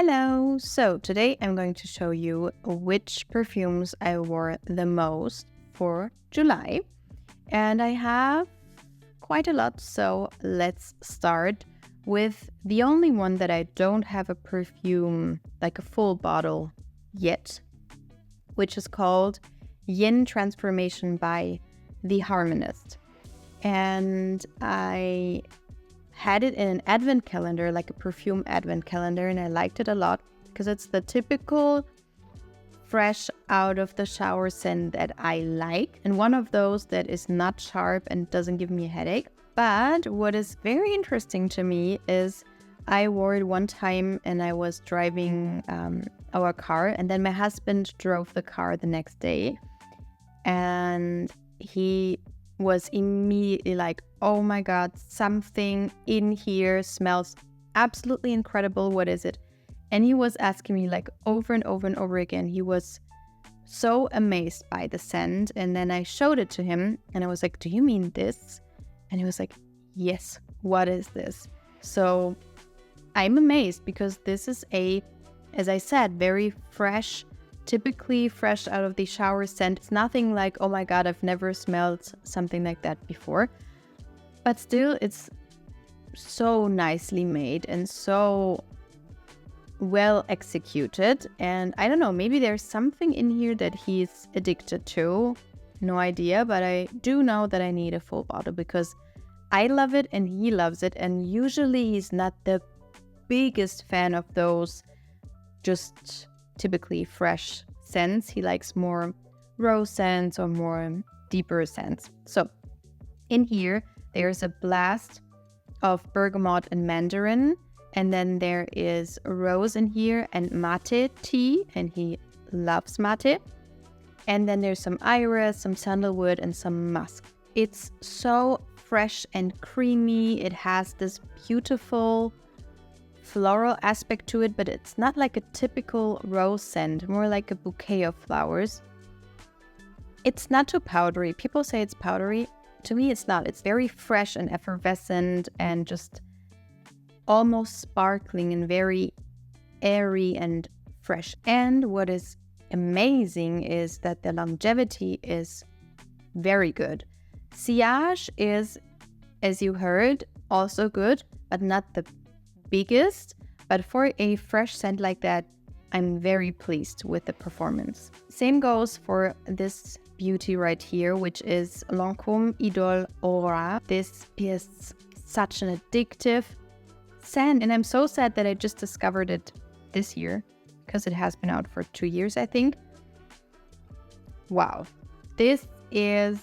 Hello! So today I'm going to show you which perfumes I wore the most for July. And I have quite a lot, so let's start with the only one that I don't have a perfume, like a full bottle yet, which is called Yin Transformation by the Harmonist. And I had it in an advent calendar, like a perfume advent calendar, and I liked it a lot because it's the typical fresh out of the shower scent that I like, and one of those that is not sharp and doesn't give me a headache. But what is very interesting to me is I wore it one time and I was driving our car, and then my husband drove the car the next day, and he was immediately like, oh my god, something in here smells absolutely incredible. What is it? And he was asking me like over and over and over again. He was so amazed by the scent. And then I showed it to him and I was like, do you mean this? And he was like, yes, what is this? So I'm amazed because this is as I said, very fresh, typically fresh out of the shower scent. It's nothing like, oh my god, I've never smelled something like that before. But still, it's so nicely made and so well executed. And I don't know, maybe there's something in here that he's addicted to. No idea, but I do know that I need a full bottle because I love it and he loves it. And usually he's not the biggest fan of those just typically fresh scents. He likes more rose scents or more deeper scents. So in here, there's a blast of bergamot and mandarin, and then there is rose in here and mate tea, and he loves mate. And then there's some iris, some sandalwood, and some musk. It's so fresh and creamy. It has this beautiful floral aspect to it, but it's not like a typical rose scent, more like a bouquet of flowers. It's not too powdery. People say it's powdery. To me, it's not. It's very fresh and effervescent and just almost sparkling and very airy and fresh. And what is amazing is that the longevity is very good. Sillage is, as you heard, also good, but not the biggest. But for a fresh scent like that, I'm very pleased with the performance. Same goes for this beauty right here, which is Lancome Idole Aura. This is such an addictive scent, and I'm so sad that I just discovered it this year because it has been out for 2 years, I think. Wow. This is,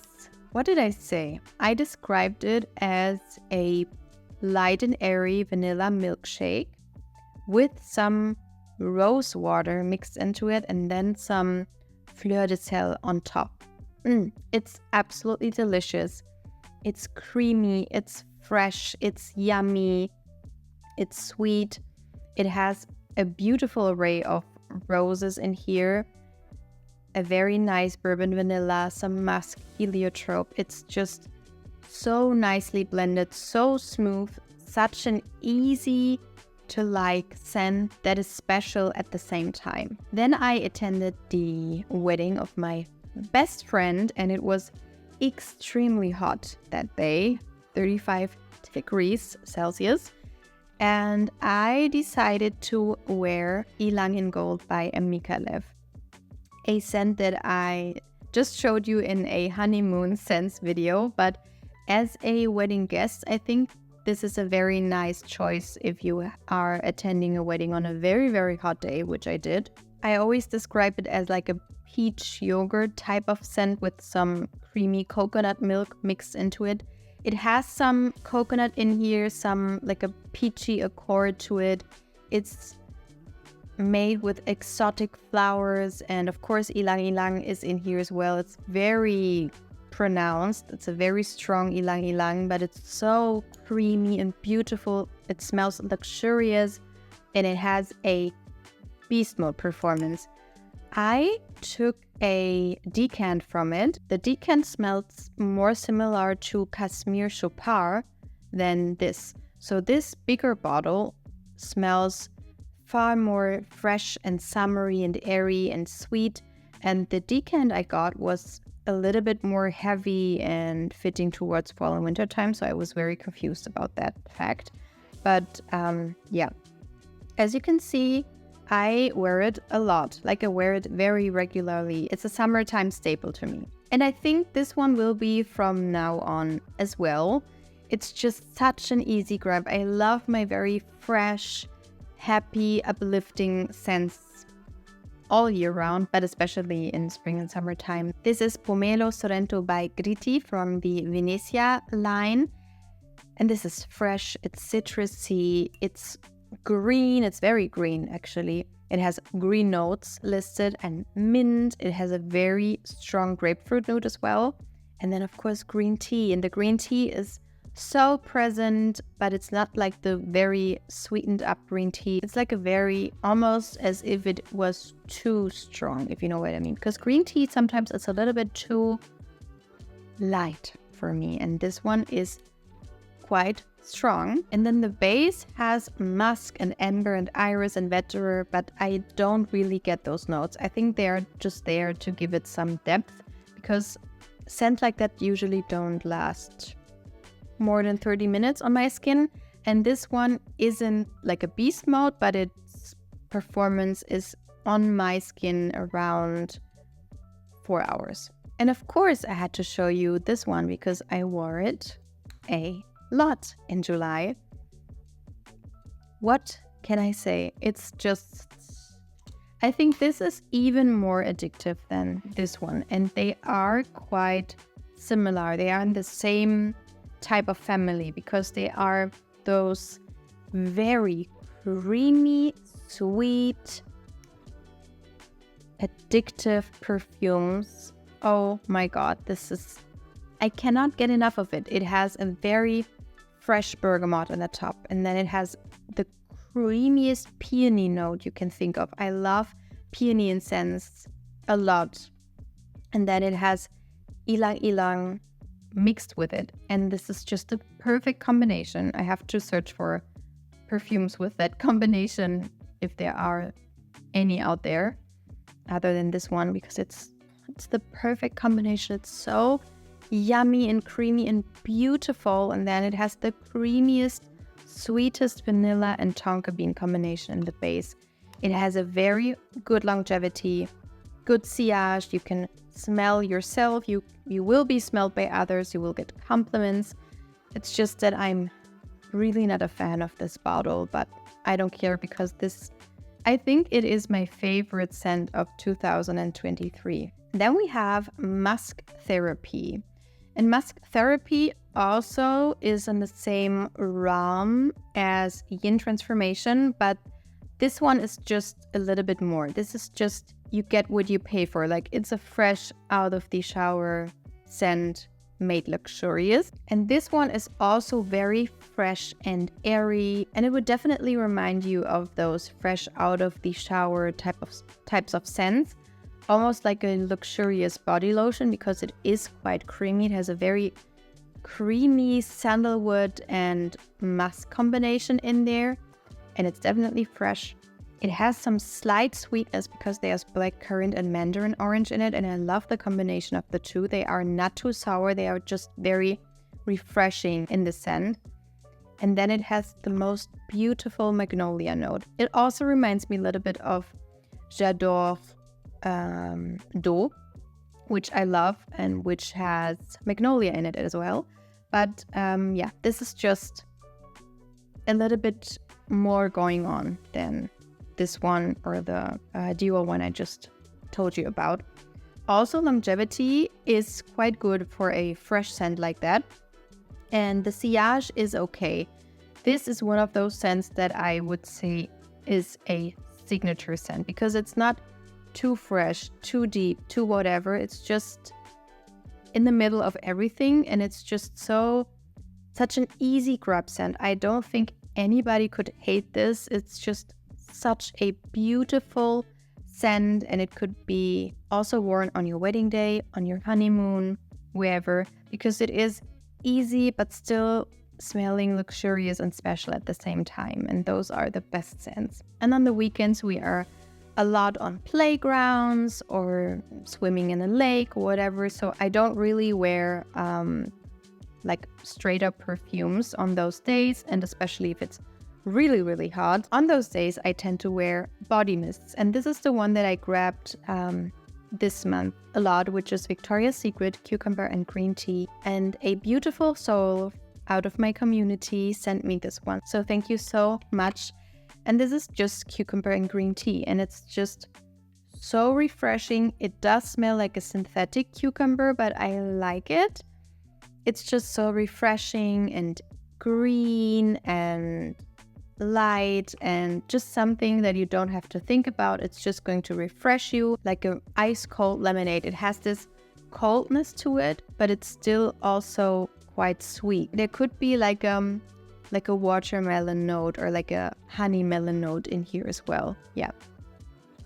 what did I say? I described it as a light and airy vanilla milkshake with some rose water mixed into it and then some fleur de sel on top. It's absolutely delicious. It's creamy, it's fresh, it's yummy, it's sweet. It has a beautiful array of roses in here, a very nice bourbon vanilla, some musk, heliotrope. It's just so nicely blended, so smooth, such an easy to like scent that is special at the same time. Then I attended the wedding of my best friend, and it was extremely hot that day, 35 degrees Celsius. And I decided to wear Ylang in Gold by Micallef, a scent that I just showed you in a honeymoon scents video. But as a wedding guest, I think this is a very nice choice if you are attending a wedding on a very, very hot day, which I did. I always describe it as like a peach yogurt type of scent with some creamy coconut milk mixed into it. It has some coconut in here, some like a peachy accord to it. It's made with exotic flowers, and of course Ylang Ylang is in here as well. It's very pronounced. It's a very strong Ylang Ylang, but it's so creamy and beautiful. It smells luxurious, and it has a beast mode performance. I took a decant from it. The decant smells more similar to Cashmere Chopard than this. So this bigger bottle smells far more fresh and summery and airy and sweet. And the decant I got was a little bit more heavy and fitting towards fall and winter time. So I was very confused about that fact. But yeah, as you can see, I wear it a lot. Like I wear it very regularly. It's a summertime staple to me. And I think this one will be from now on as well. It's just such an easy grab. I love my very fresh, happy, uplifting scents all year round, but especially in spring and summertime. This is Pomelo Sorrento by Gritti from the Venezia line. And this is fresh, it's citrusy, it's green, it's very green actually. It has green notes listed and mint. It has a very strong grapefruit note as well. And then of course green tea. And the green tea is so present, but it's not like the very sweetened up green tea. It's like a very, almost as if it was too strong, if you know what I mean. Because green tea sometimes it's a little bit too light for me. And this one is quite strong. And then the base has musk and amber and iris and vetiver, but I don't really get those notes. I think they're just there to give it some depth, because scents like that usually don't last more than 30 minutes on my skin. And this one isn't like a beast mode, but its performance is on my skin around 4 hours. And of course I had to show you this one because I wore it a lot in July. What can I say? It's just, I think this is even more addictive than this one, and they are quite similar. They are in the same type of family because they are those very creamy, sweet, addictive perfumes. Oh my god, I cannot get enough of it. It has a very fresh bergamot on the top, and then it has the creamiest peony note you can think of. I love peony incense a lot. And then it has Ylang mixed with it, and this is just a perfect combination. I have to search for perfumes with that combination if there are any out there other than this one, because it's the perfect combination. It's so yummy and creamy and beautiful, and then it has the creamiest, sweetest vanilla and tonka bean combination in the base. It has a very good longevity, good sillage. You can smell yourself, you will be smelled by others, you will get compliments. It's just that I'm really not a fan of this bottle, but I don't care, because I think it is my favorite scent of 2023. Then we have Musk Therapy. And Musk Therapy also is in the same realm as Yin Transformation, but this one is just a little bit more. This is just, you get what you pay for. Like, it's a fresh out of the shower scent made luxurious. And this one is also very fresh and airy, and it would definitely remind you of those fresh out of the shower types of scents. Almost like a luxurious body lotion, because it is quite creamy. It has a very creamy sandalwood and musk combination in there, and it's definitely fresh. It has some slight sweetness because there's blackcurrant and mandarin orange in it, and I love the combination of the two. They are not too sour, they are just very refreshing in the scent. And then it has the most beautiful magnolia note. It also reminds me a little bit of J'adore d'eau, which I love and which has magnolia in it as well. But yeah, this is just a little bit more going on than this one or the duo one I just told you about. Also, longevity is quite good for a fresh scent like that, and the sillage is okay. This is one of those scents that I would say is a signature scent, because it's not too fresh, too deep, too whatever. It's just in the middle of everything, and it's just such an easy grab scent. I don't think anybody could hate this. It's just such a beautiful scent, and it could be also worn on your wedding day, on your honeymoon, wherever, because it is easy but still smelling luxurious and special at the same time. And those are the best scents. And on the weekends, we are a lot on playgrounds or swimming in a lake or whatever. So I don't really wear like straight up perfumes on those days. And especially if it's really, really hot. On those days, I tend to wear body mists. And this is the one that I grabbed this month a lot, which is Victoria's Secret Cucumber and Green Tea. And a beautiful soul out of my community sent me this one. So thank you so much. And this is just cucumber and green tea. And it's just so refreshing. It does smell like a synthetic cucumber, but I like it. It's just so refreshing and green and light and just something that you don't have to think about. It's just going to refresh you like an ice cold lemonade. It has this coldness to it, but it's still also quite sweet. There could be like a watermelon note or like a honey melon note in here as well. Yeah.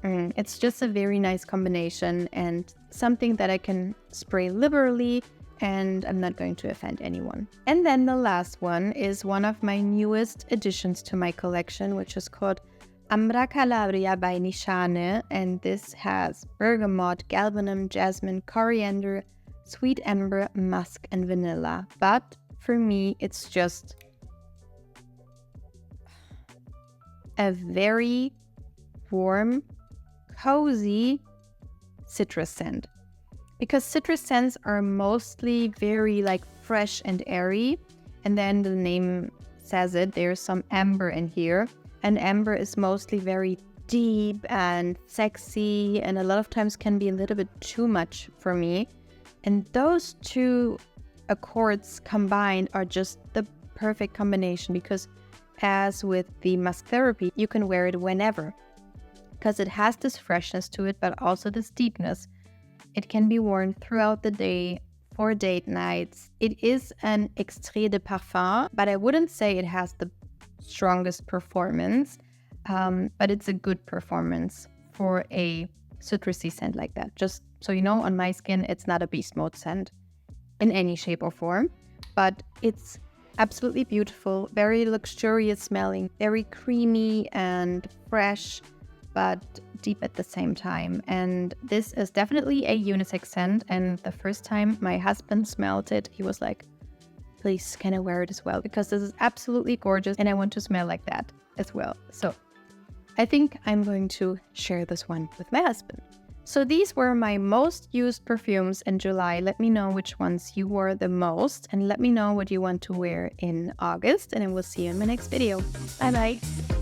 It's just a very nice combination and something that I can spray liberally, and I'm not going to offend anyone. And then the last one is one of my newest additions to my collection, which is called Ambra Calabria by Nishane. And this has bergamot, galbanum, jasmine, coriander, sweet amber, musk, and vanilla. But for me, it's just a very warm, cozy citrus scent. Because citrus scents are mostly very like fresh and airy. And then the name says it, there's some amber in here. And amber is mostly very deep and sexy and a lot of times can be a little bit too much for me. And those two accords combined are just the perfect combination because as with the Musk Therapy, you can wear it whenever. Because it has this freshness to it, but also this deepness. It can be worn throughout the day for date nights. It is an extrait de parfum, but I wouldn't say it has the strongest performance, but it's a good performance for a citrusy scent like that. Just so you know, on my skin, it's not a beast mode scent in any shape or form, but it's absolutely beautiful, very luxurious smelling, very creamy and fresh, but deep at the same time. And this is definitely a unisex scent. And the first time my husband smelled it, he was like, please, can I wear it as well? Because this is absolutely gorgeous and I want to smell like that as well. So I think I'm going to share this one with my husband. So these were my most used perfumes in July. Let me know which ones you wore the most and let me know what you want to wear in August. And I will see you in my next video. Bye bye.